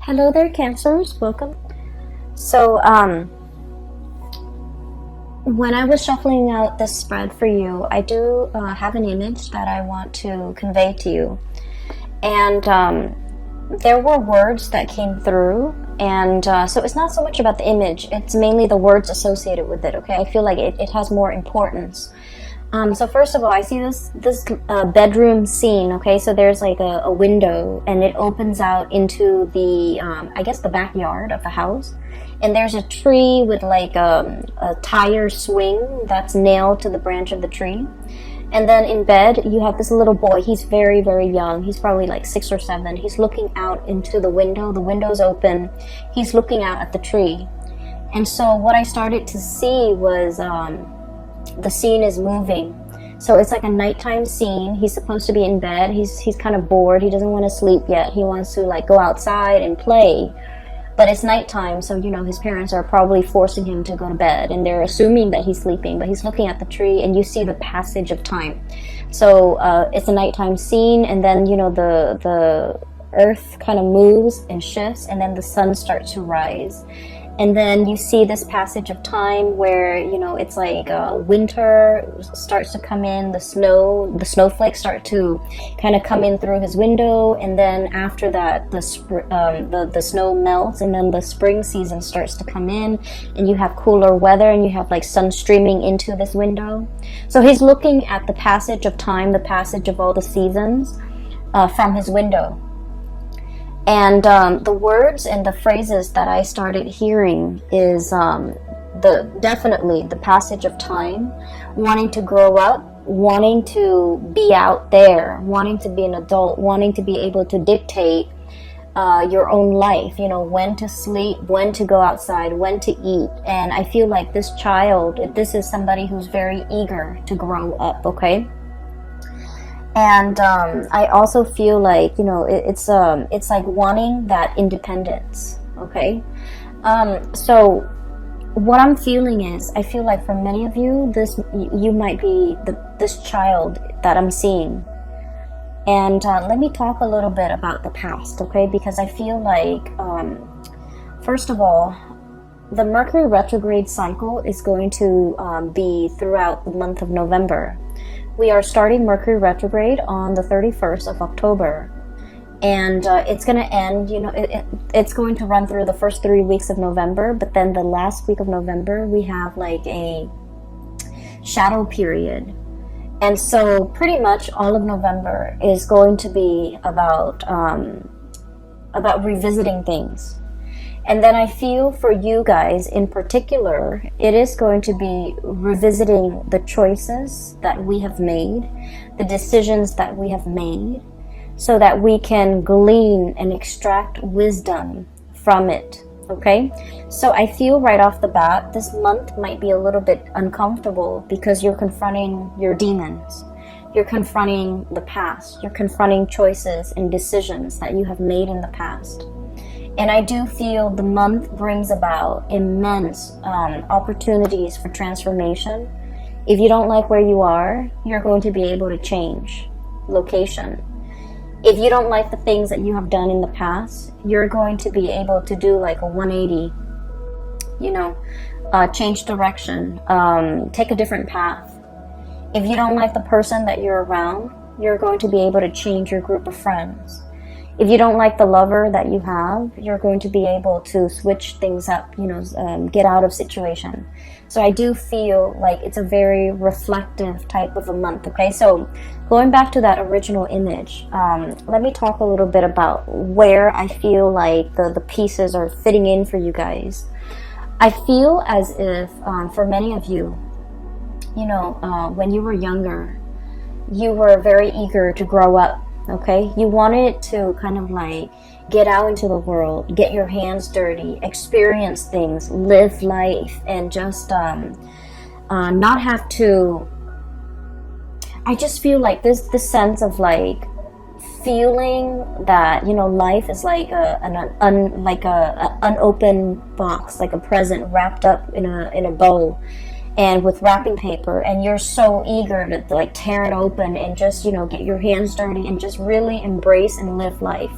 Hello there, Cancers. Welcome. So, when I was shuffling out this spread for you, I do have an image that I want to convey to you. And there were words that came through. And so it's not so much about the image. It's mainly the words associated with it, okay? I feel like it has more importance. So first of all, I see this bedroom scene, okay? So there's like a window, and it opens out into the, I guess the backyard of the house. And there's a tree with like a tire swing that's nailed to the branch of the tree. And then in bed, you have this little boy. He's very, very young. He's probably like 6 or 7. He's looking out into the window. The window's open. He's looking out at the tree. And so what I started to see was the scene is moving. So it's like a nighttime scene. He's supposed to be in bed. He's kind of bored. He doesn't want to sleep yet. He wants to like go outside and play. But it's nighttime, so you know his parents are probably forcing him to go to bed, and they're assuming that he's sleeping, but he's looking at the tree, and you see the passage of time. So it's a nighttime scene, and then you know the earth kind of moves and shifts, and then the sun starts to rise. And then you see this passage of time where, you know, it's like winter starts to come in, the snowflakes start to kind of come in through his window. And then after that, the snow melts, and then the spring season starts to come in, and you have cooler weather, and you have like sun streaming into this window. So he's looking at the passage of time, the passage of all the seasons from his window. And the words and the phrases that I started hearing is definitely the passage of time, wanting to grow up, wanting to be out there, wanting to be an adult, wanting to be able to dictate your own life, you know, when to sleep, when to go outside, when to eat. And I feel like this is somebody who's very eager to grow up, okay? And I also feel like, you know, it's like wanting that independence, okay? So what I'm feeling is, I feel like for many of you, you might be this child that I'm seeing. And let me talk a little bit about the past, okay? Because I feel like, first of all, the Mercury retrograde cycle is going to be throughout the month of November. We are starting Mercury retrograde on the 31st of October, and it's going to end, you know, it's going to run through the first 3 weeks of November, but then the last week of November, we have like a shadow period. And so pretty much all of November is going to be about revisiting things. And then I feel for you guys in particular, it is going to be revisiting the choices that we have made, the decisions that we have made, so that we can glean and extract wisdom from it, okay? So I feel right off the bat, this month might be a little bit uncomfortable because you're confronting your demons. You're confronting the past. You're confronting choices and decisions that you have made in the past. And I do feel the month brings about immense opportunities for transformation. If you don't like where you are, you're going to be able to change location. If you don't like the things that you have done in the past, you're going to be able to do like a 180, you know, change direction, take a different path. If you don't like the person that you're around, you're going to be able to change your group of friends. If you don't like the lover that you have, you're going to be able to switch things up, you know, get out of situation. So I do feel like it's a very reflective type of a month, okay? So going back to that original image, let me talk a little bit about where I feel like the pieces are fitting in for you guys. I feel as if for many of you, you know, when you were younger, you were very eager to grow up. Okay, you wanted to kind of like get out into the world, get your hands dirty, experience things, live life, and just not have to. I just feel like this sense of like feeling that, you know, life is like an unopened box, like a present wrapped up in a bow. And with wrapping paper, and you're so eager to like tear it open and just, you know, get your hands dirty and just really embrace and live life.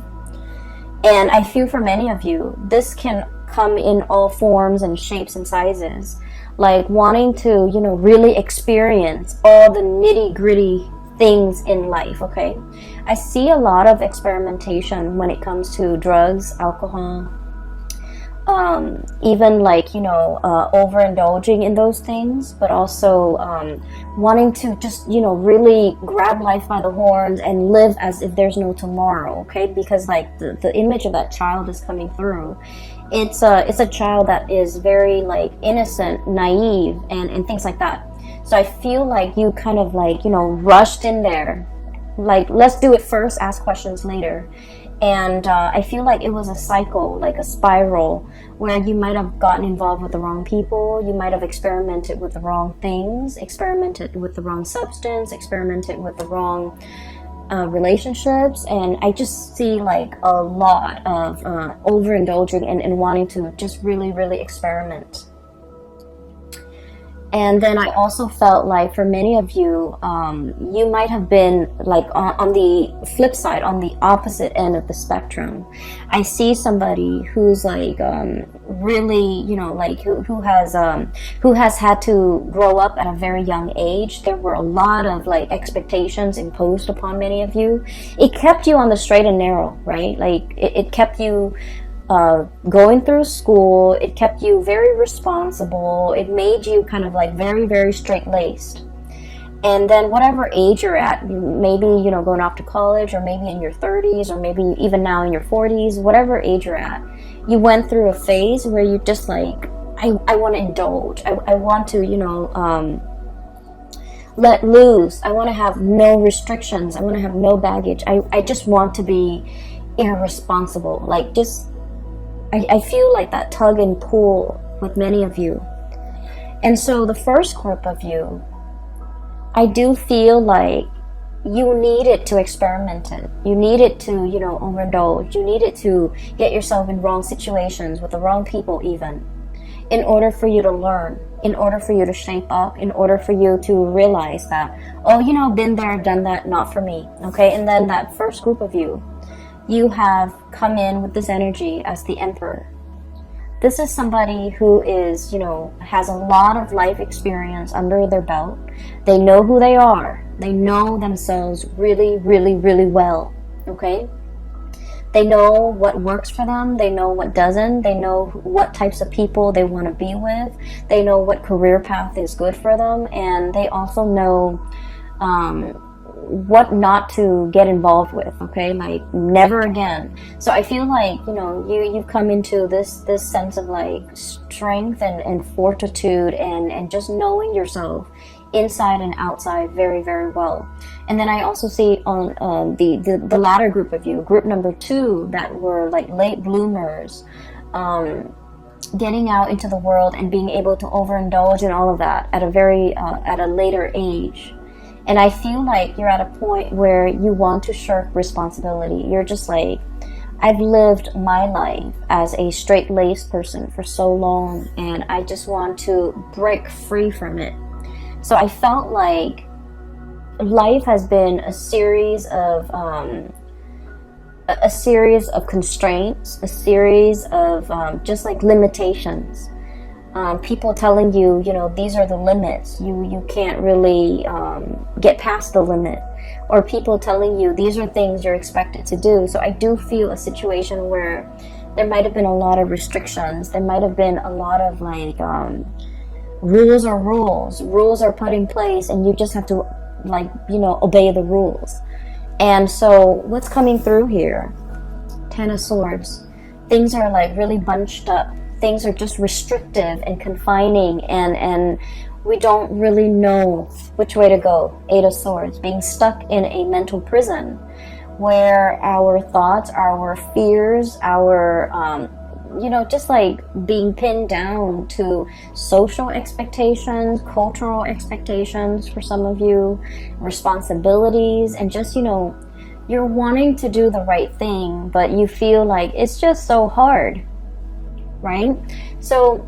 And I feel for many of you, this can come in all forms and shapes and sizes. Like wanting to, you know, really experience all the nitty gritty things in life, okay? I see a lot of experimentation when it comes to drugs, alcohol, even like, you know, overindulging in those things, but also wanting to just, you know, really grab life by the horns and live as if there's no tomorrow, okay? Because like the image of that child is coming through. It's a child that is very like innocent, naive, and things like that. So I feel like you kind of like, you know, rushed in there, like let's do it first, ask questions later. And I feel like it was a cycle, like a spiral, where you might have gotten involved with the wrong people, you might have experimented with the wrong things, experimented with the wrong substance, experimented with the wrong relationships. And I just see like a lot of overindulging and wanting to just really, really experiment. And then I also felt like for many of you, you might have been like on the flip side, on the opposite end of the spectrum. I see somebody who's like really, you know, like who has had to grow up at a very young age. There were a lot of like expectations imposed upon many of you. It kept you on the straight and narrow, right? Like it kept you going through school. It kept you very responsible. It made you kind of like very, very straight-laced. And then whatever age you're at, maybe, you know, going off to college, or maybe in your 30s, or maybe even now in your 40s, whatever age you're at, you went through a phase where you just like, I want to indulge. I want to, you know, let loose. I want to have no restrictions. I want to have no baggage. I just want to be irresponsible. Like just, I feel like that tug and pull with many of you. And so the first group of you, I do feel like you needed to experiment it. You needed to, you know, overindulge. You needed to get yourself in wrong situations with the wrong people even, in order for you to learn, in order for you to shape up, in order for you to realize that, oh, you know, been there, done that, not for me, okay? And then that first group of you, you have come in with this energy as the Emperor. This is somebody who is, you know, has a lot of life experience under their belt. They know who they are. They know themselves really, really, really well, okay? They know what works for them. They know what doesn't. They know what types of people they want to be with. They know what career path is good for them. And they also know what not to get involved with, okay? Like never again. So I feel like, you know, you've come into this sense of like strength and fortitude and just knowing yourself inside and outside very, very well. And then I also see on the latter group of you, group number 2, that were like late bloomers, getting out into the world and being able to overindulge in all of that at a very at a later age. And I feel like you're at a point where you want to shirk responsibility. You're just like, I've lived my life as a straight-laced person for so long, and I just want to break free from it. So I felt like life has been a series of constraints, a series of just like limitations. People telling you, you know, these are the limits. You can't really get past the limit. Or people telling you these are things you're expected to do. So I do feel a situation where there might have been a lot of restrictions. There might have been a lot of like rules are rules. Rules are put in place, and you just have to, like, you know, obey the rules. And so what's coming through here? 10 of Swords. Things are like really bunched up. Things are just restrictive and confining, and we don't really know which way to go. 8 of Swords, being stuck in a mental prison where our thoughts, our fears, our you know, just like being pinned down to social expectations, cultural expectations for some of you, responsibilities, and just, you know, you're wanting to do the right thing, but you feel like it's just so hard, right? So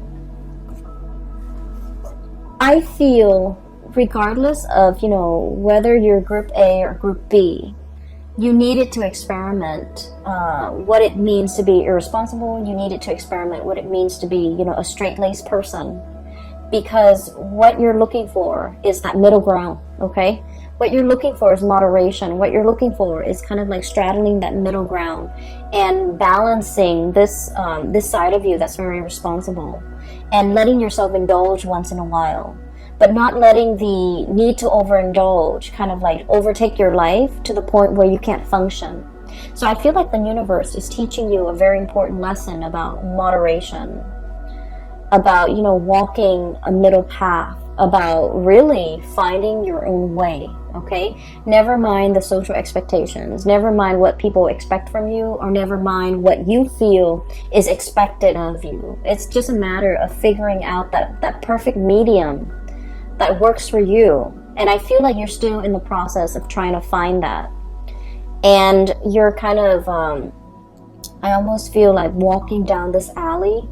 I feel, regardless of, you know, whether you're group A or group B, You needed to experiment what it means to be irresponsible. You needed to experiment what it means to be, you know, a straight-laced person. Because what you're looking for is that middle ground, okay? What you're looking for is moderation. What you're looking for is kind of like straddling that middle ground and balancing this this side of you that's very responsible, and letting yourself indulge once in a while, but not letting the need to overindulge kind of like overtake your life to the point where you can't function. So I feel like the universe is teaching you a very important lesson about moderation, about, you know, walking a middle path, about really finding your own way, okay? Never mind the social expectations, never mind what people expect from you, or never mind what you feel is expected of you. It's just a matter of figuring out that perfect medium that works for you. And I feel like you're still in the process of trying to find that. And you're kind of, I almost feel like walking down this alley,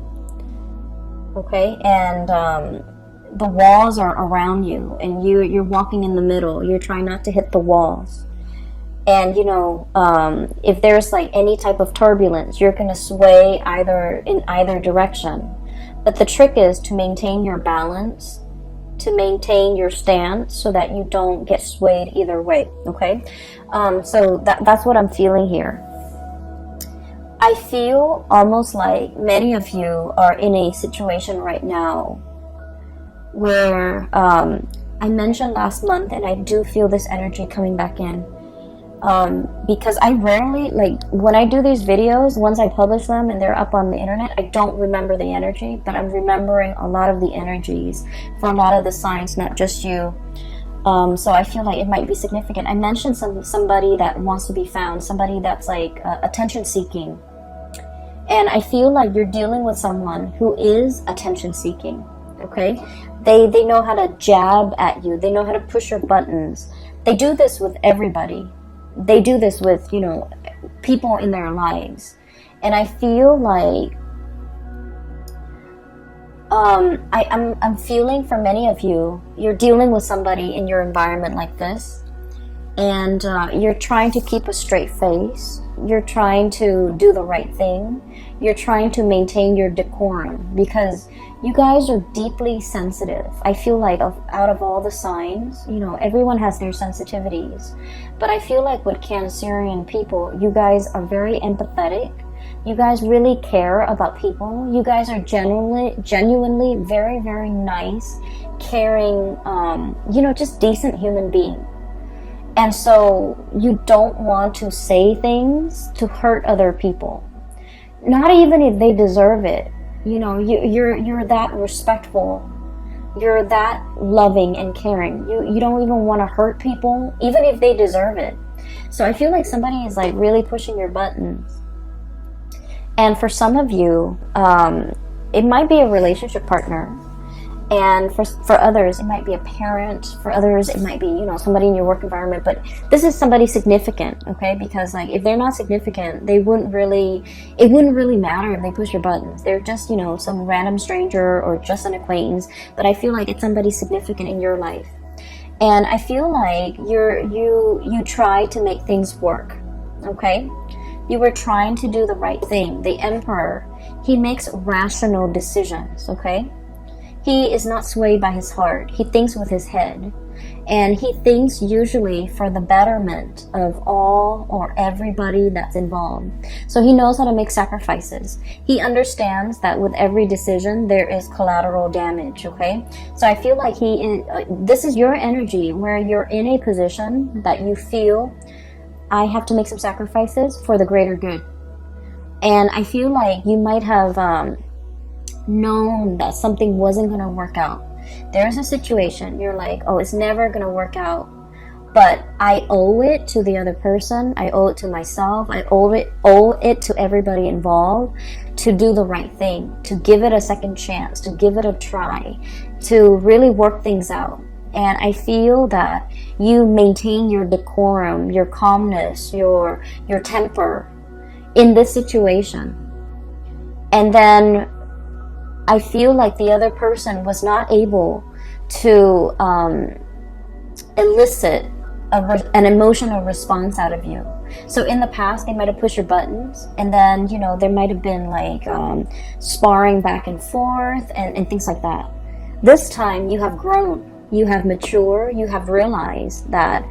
okay, and the walls are around you, and you're walking in the middle. You're trying not to hit the walls, and you know, if there's like any type of turbulence, you're gonna sway in either direction. But the trick is to maintain your balance, to maintain your stance, so that you don't get swayed either way. Okay, so that's what I'm feeling here. I feel almost like many of you are in a situation right now where I mentioned last month, and I do feel this energy coming back in, because I rarely, like when I do these videos, once I publish them and they're up on the internet, I don't remember the energy, but I'm remembering a lot of the energies for a lot of the signs, not just you. So I feel like it might be significant. I mentioned somebody that wants to be found, somebody that's like attention seeking. And I feel like you're dealing with someone who is attention seeking, okay? They know how to jab at you. They know how to push your buttons. They do this with everybody. They do this with, you know, people in their lives. And I feel like I'm feeling for many of you, you're dealing with somebody in your environment like this, and you're trying to keep a straight face. You're trying to do the right thing. You're trying to maintain your decorum, because you guys are deeply sensitive. I feel like out of all the signs, you know, everyone has their sensitivities. But I feel like with Cancerian people, you guys are very empathetic. You guys really care about people. You guys are genuinely very, very nice, caring, you know, just decent human being. And so you don't want to say things to hurt other people, not even if they deserve it. You know, you're that respectful, you're that loving and caring. You don't even want to hurt people, even if they deserve it. So I feel like somebody is like really pushing your buttons. And for some of you, it might be a relationship partner. And for others, it might be a parent. For others, it might be, you know, somebody in your work environment. But this is somebody significant, okay? Because like if they're not significant, it wouldn't really matter if they push your buttons. They're just, you know, some random stranger or just an acquaintance. But I feel like it's somebody significant in your life. And I feel like you try to make things work, okay? You were trying to do the right thing. The Emperor, he makes rational decisions, okay? He is not swayed by his heart. He thinks with his head. And he thinks usually for the betterment of all or everybody that's involved. So he knows how to make sacrifices. He understands that with every decision, there is collateral damage, okay? So I feel like this is your energy where you're in a position that you feel, I have to make some sacrifices for the greater good. And I feel like you might have known that something wasn't going to work out. There's a situation, you're like, oh, it's never going to work out. But I owe it to the other person. I owe it to myself. I owe it to everybody involved to do the right thing, to give it a second chance, to give it a try, to really work things out. And I feel that you maintain your decorum, your calmness, your temper in this situation. And then I feel like the other person was not able to elicit an emotional response out of you. So in the past, they might have pushed your buttons, and then, you know, there might have been like sparring back and forth and things like that. This time you have grown, you have matured, you have realized that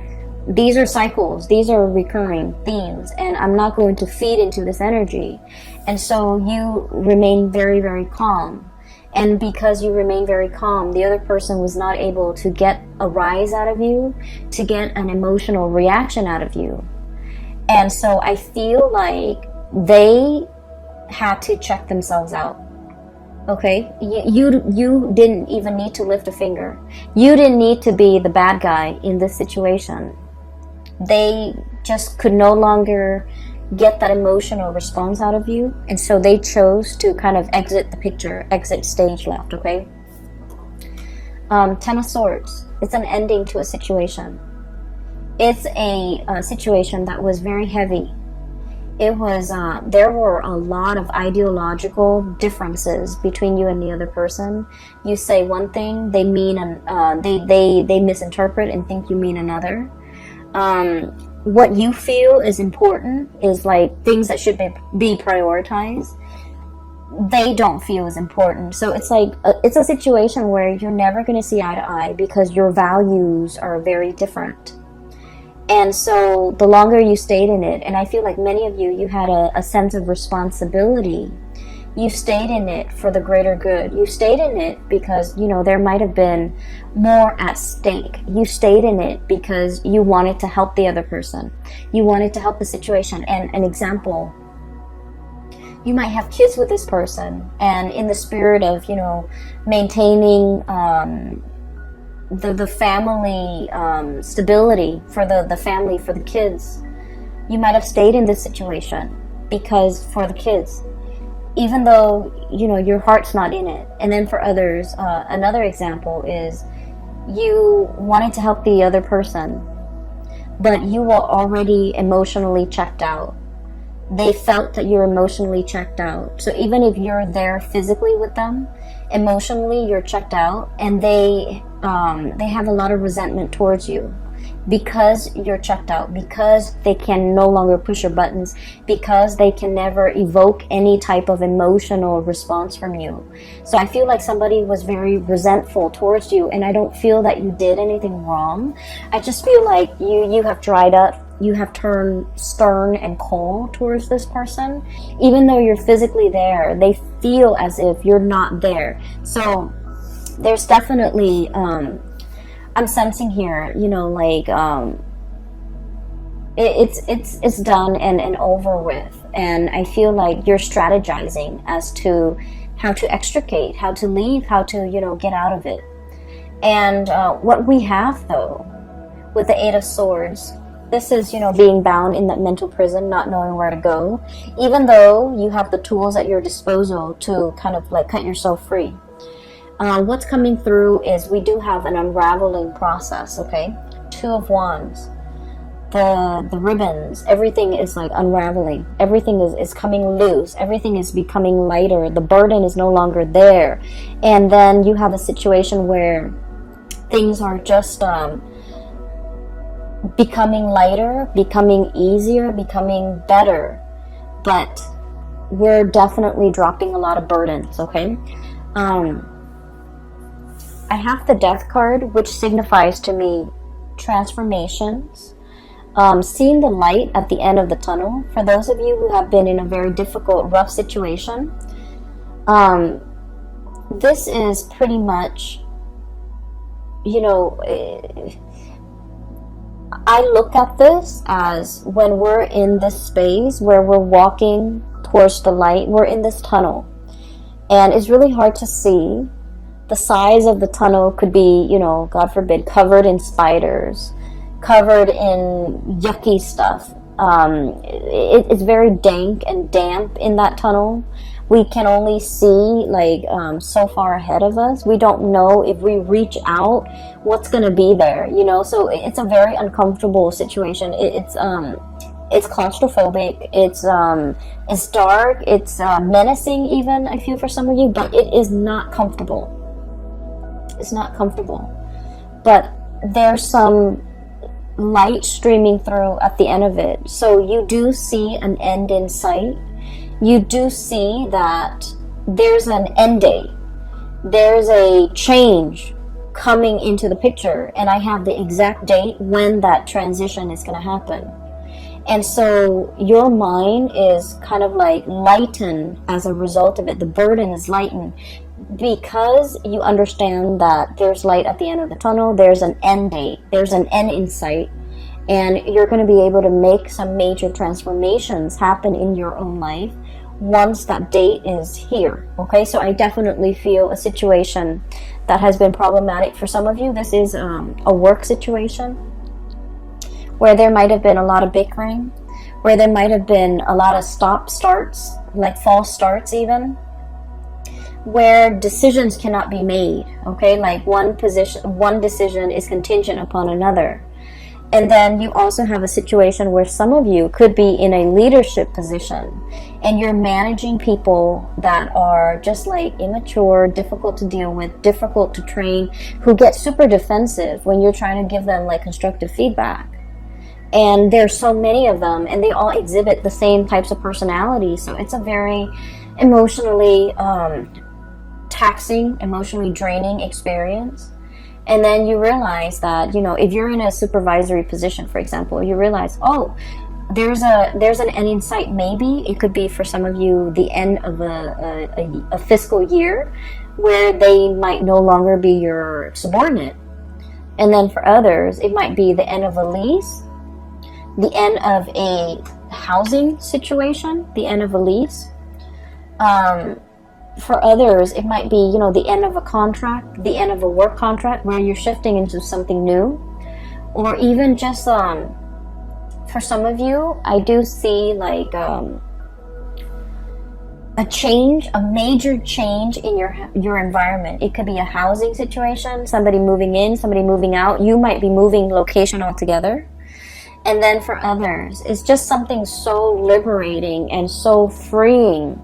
these are cycles, these are recurring themes, and I'm not going to feed into this energy. And so you remain very, very calm. And because you remain very calm, the other person was not able to get a rise out of you, to get an emotional reaction out of you. And so I feel like they had to check themselves out. Okay? You didn't even need to lift a finger. You didn't need to be the bad guy in this situation. They just could no longer get that emotional response out of you, and so they chose to kind of exit the picture, exit stage left. Okay. Ten of Swords. It's an ending to a situation. It's a situation that was very heavy. It was there were a lot of ideological differences between you and the other person. You say one thing, they mean they misinterpret and think you mean another. What you feel is important is like things that should be prioritized. They don't feel as important. So it's like it's a situation where you're never going to see eye to eye because your values are very different. And so the longer you stayed in it, and I feel like many of you had a sense of responsibility. You stayed in it for the greater good. You stayed in it because, you know, there might have been more at stake. You stayed in it because you wanted to help the other person. You wanted to help the situation. And an example, you might have kids with this person, and in the spirit of, you know, maintaining the family stability for the family, for the kids, you might have stayed in this situation because for the kids, even though, you know, your heart's not in it. And then for others, another example is you wanted to help the other person, but you were already emotionally checked out. They felt that you're emotionally checked out. So even if you're there physically with them, emotionally you're checked out, and they have a lot of resentment towards you because you're checked out, because they can no longer push your buttons, because they can never evoke any type of emotional response from you. So I feel like somebody was very resentful towards you, and I don't feel that you did anything wrong. I just feel like you have dried up. You have turned stern and cold towards this person. Even though you're physically there, they feel as if you're not there. So there's definitely, I'm sensing here, you know, like, it's done and over with. And I feel like you're strategizing as to how to extricate, how to leave, how to, you know, get out of it. And what we have, though, with the Eight of Swords, this is, you know, being bound in that mental prison, not knowing where to go, even though you have the tools at your disposal to kind of like cut yourself free. What's coming through is we do have an unraveling process, okay? Two of Wands. The ribbons, everything is like unraveling. Everything is coming loose. Everything is becoming lighter. The burden is no longer there. And then you have a situation where things are just becoming lighter, becoming easier, becoming better. But we're definitely dropping a lot of burdens, okay? I have the Death card, which signifies to me transformations, seeing the light at the end of the tunnel. For those of you who have been in a very difficult, rough situation, this is pretty much, you know, I look at this as when we're in this space where we're walking towards the light, we're in this tunnel, and it's really hard to see. The size of the tunnel could be, you know, God forbid, covered in spiders, covered in yucky stuff. It's very dank and damp in that tunnel. We can only see like so far ahead of us. We don't know if we reach out what's going to be there, you know. So it's a very uncomfortable situation. It's claustrophobic. It's dark. It's menacing even, I feel, for some of you, but it is not comfortable. It's not comfortable. But there's some light streaming through at the end of it. So you do see an end in sight. You do see that there's an end date. There's a change coming into the picture, and I have the exact date when that transition is going to happen. And so your mind is kind of like lightened as a result of it. The burden is lightened because you understand that there's light at the end of the tunnel. There's an end date. There's an end in sight. And you're going to be able to make some major transformations happen in your own life once that date is here. Okay, so I definitely feel a situation that has been problematic for some of you. This is a work situation where there might have been a lot of bickering, where there might have been a lot of stop-starts, like false starts even, where decisions cannot be made, okay? Like one decision is contingent upon another. And then you also have a situation where some of you could be in a leadership position and you're managing people that are just like immature, difficult to deal with, difficult to train, who get super defensive when you're trying to give them like constructive feedback. And there's so many of them, and they all exhibit the same types of personality. So it's a very emotionally taxing, emotionally draining experience. And then you realize that, you know, if you're in a supervisory position, for example, you realize, oh, there's an end in sight. Maybe it could be for some of you the end of a fiscal year where they might no longer be your subordinate. And then for others, it might be the end of a lease, the end of a housing situation, the end of a lease. For others, it might be, you know, the end of a contract, the end of a work contract where you're shifting into something new. Or even just, for some of you, I do see like a change, a major change in your environment. It could be a housing situation, somebody moving in, somebody moving out. You might be moving location altogether. And then for others, it's just something so liberating and so freeing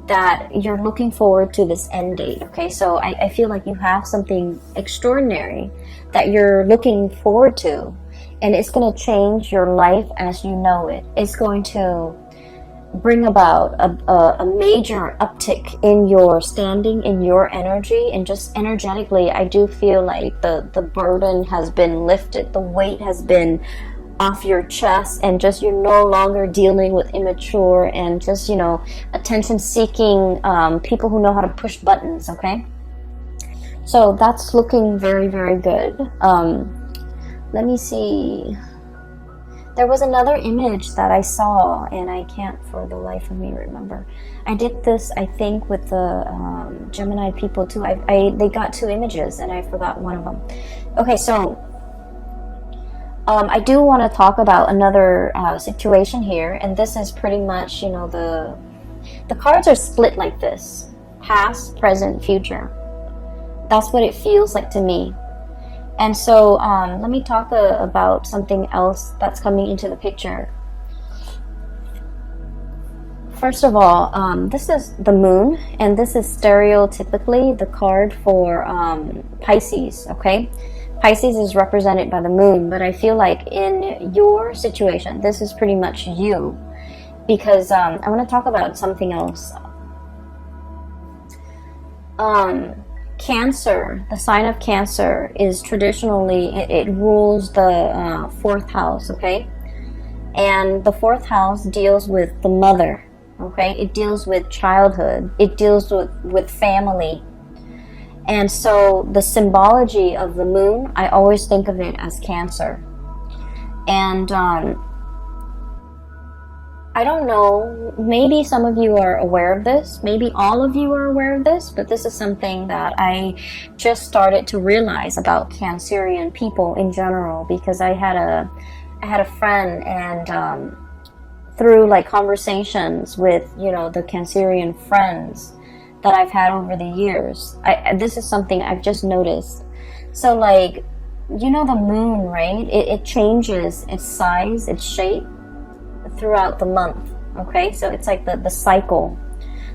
that you're looking forward to this end date. Okay, so I feel like you have something extraordinary that you're looking forward to, and it's going to change your life as you know it. It's going to bring about a major uptick in your standing, in your energy, and just energetically, I do feel like the burden has been lifted, the weight has been off your chest, and just you're no longer dealing with immature and just, you know, attention seeking people who know how to push buttons. Okay, so that's looking very, very good. Let me see, there was another image that I saw and I can't for the life of me remember. I did this, I think, with the Gemini people too. They got two images and I forgot one of them. Okay, so I do want to talk about another situation here, and this is pretty much, you know, the cards are split like this: past, present, future. That's what it feels like to me. And so let me talk about something else that's coming into the picture. First of all, this is the moon, and this is stereotypically the card for Pisces, okay? Pisces is represented by the moon, but I feel like in your situation, this is pretty much you, because I want to talk about something else. Cancer, the sign of Cancer is traditionally, it rules the fourth house, okay? And the fourth house deals with the mother, okay? It deals with childhood. It deals with family. And so the symbology of the moon, I always think of it as Cancer. And I don't know, maybe some of you are aware of this, maybe all of you are aware of this, but this is something that I just started to realize about Cancerian people in general, because I had a friend, and through like conversations with, you know, the Cancerian friends that I've had over the years, this is something I've just noticed. So like, you know, the moon, right? It changes its size, its shape throughout the month. Okay, so it's like the cycle,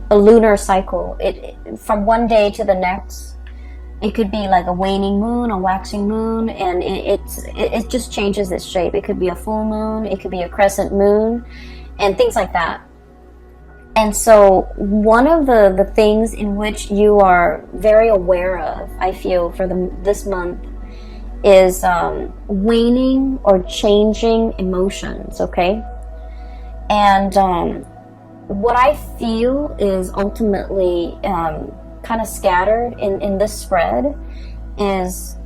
the lunar cycle. It from one day to the next, It could be like a waning moon, a waxing moon, and it just changes its shape. It could be a full moon, it could be a crescent moon, and things like that. And so one of the things in which you are very aware of, I feel, for this month is waning or changing emotions, okay? And what I feel is ultimately kind of scattered in this spread is,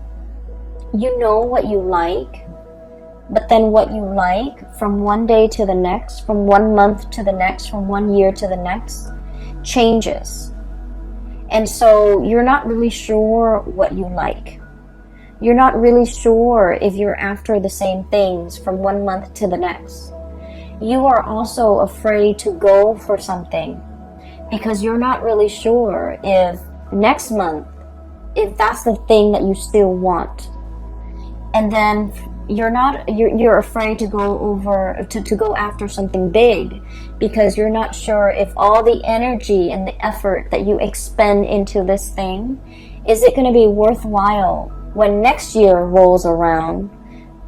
you know what you like, but then what you like from one day to the next, from 1 month to the next, from 1 year to the next, changes. And so you're not really sure what you like. You're not really sure if you're after the same things from 1 month to the next. You are also afraid to go for something because you're not really sure if next month, if that's the thing that you still want. And then you're afraid to go after something big because you're not sure if all the energy and the effort that you expend into this thing, is it going to be worthwhile when next year rolls around?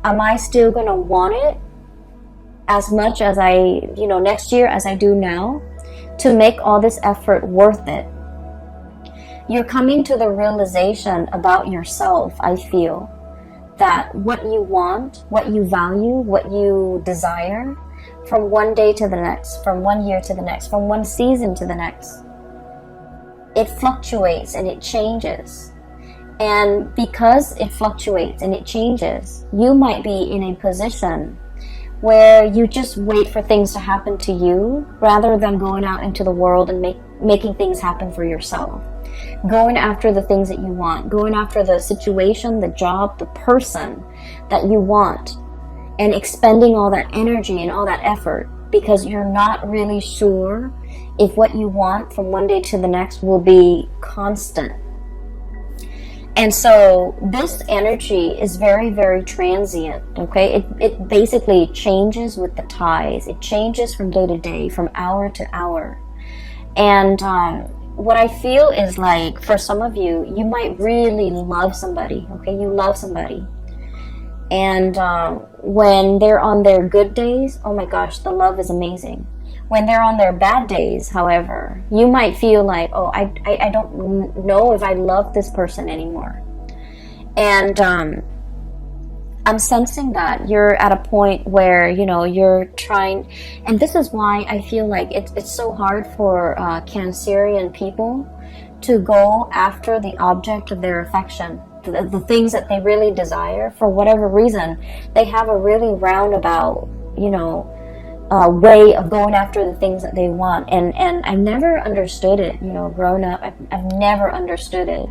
Am I still going to want it as much as next year as I do now, to make all this effort worth it? You're coming to the realization about yourself, I feel, that what you want, what you value, what you desire, from one day to the next, from 1 year to the next, from one season to the next, it fluctuates and it changes. And because it fluctuates and it changes, you might be in a position where you just wait for things to happen to you rather than going out into the world and making things happen for yourself. Going after the things that you want, going after the situation, the job, the person that you want, and expending all that energy and all that effort because you're not really sure if what you want from one day to the next will be constant. And so this energy is very, very transient, okay? It basically changes with the tides. It changes from day to day, from hour to hour. And what I feel is like, for some of you, you might really love somebody, okay? You love somebody. And when they're on their good days, oh my gosh, the love is amazing. When they're on their bad days, however, you might feel like, oh, I don't know if I love this person anymore. And I'm sensing that you're at a point where, you're trying, and this is why I feel like it's so hard for Cancerian people to go after the object of their affection, the things that they really desire. For whatever reason, they have a really roundabout, way of going after the things that they want, and I've never understood it. Growing up, I've never understood it,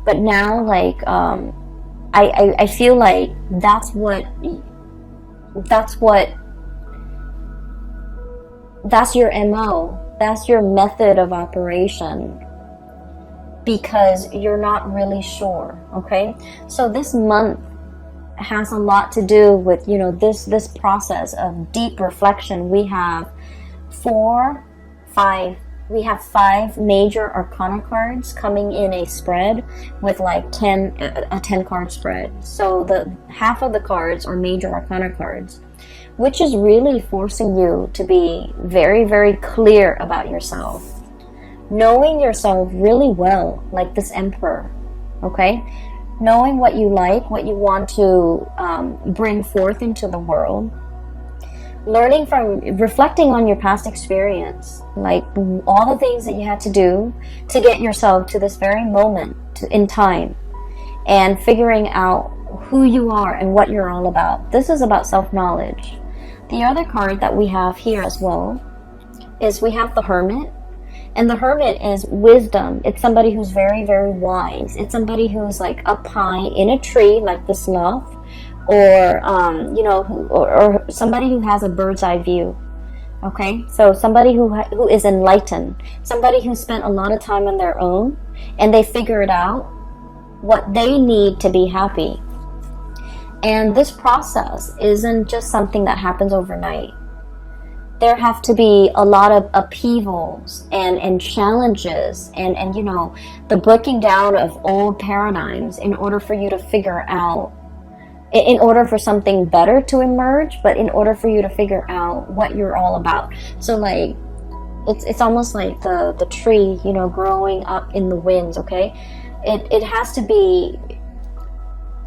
but now, like, I feel like that's your MO, that's your method of operation, because you're not really sure. Okay, so this month has a lot to do with this process of deep reflection. We have five major arcana cards coming in a spread with like a 10 card spread. So the half of the cards are major arcana cards, which is really forcing you to be very, very clear about yourself, knowing yourself really well, like this Emperor. Okay, knowing what you like, what you want to bring forth into the world, reflecting on your past experience, like all the things that you had to do to get yourself to this very moment in time, and figuring out who you are and what you're all about. This is about self-knowledge. The other card that we have here as well is we have the Hermit. And the Hermit is wisdom. It's somebody who's very, very wise. It's somebody who's like up high in a tree, like the sloth, or or somebody who has a bird's eye view. Okay, so somebody who is enlightened, somebody who spent a lot of time on their own, and they figured out what they need to be happy. And this process isn't just something that happens overnight. there have to be a lot of upheavals and challenges and you know, the breaking down of old paradigms in order for you to figure out, in order for something better to emerge, but in order for you to figure out what you're all about. So like, it's almost like the tree, you know, growing up in the winds, okay? It has to be,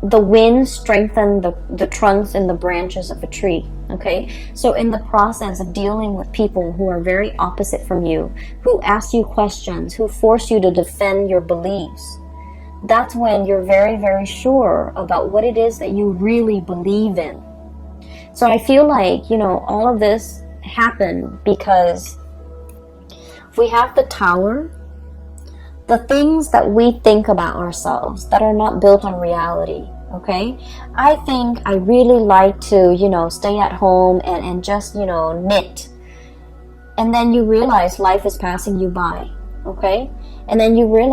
the wind strengthen the trunks and the branches of a tree, okay? So in the process of dealing with people who are very opposite from you, who ask you questions, who force you to defend your beliefs, that's when you're very, very sure about what it is that you really believe in. So I feel like, you know, all of this happened because we have the Tower, the things that we think about ourselves that are not built on reality, okay? I think I really like to, you know, stay at home and just, you know, knit. And then you realize life is passing you by, okay? And then you realize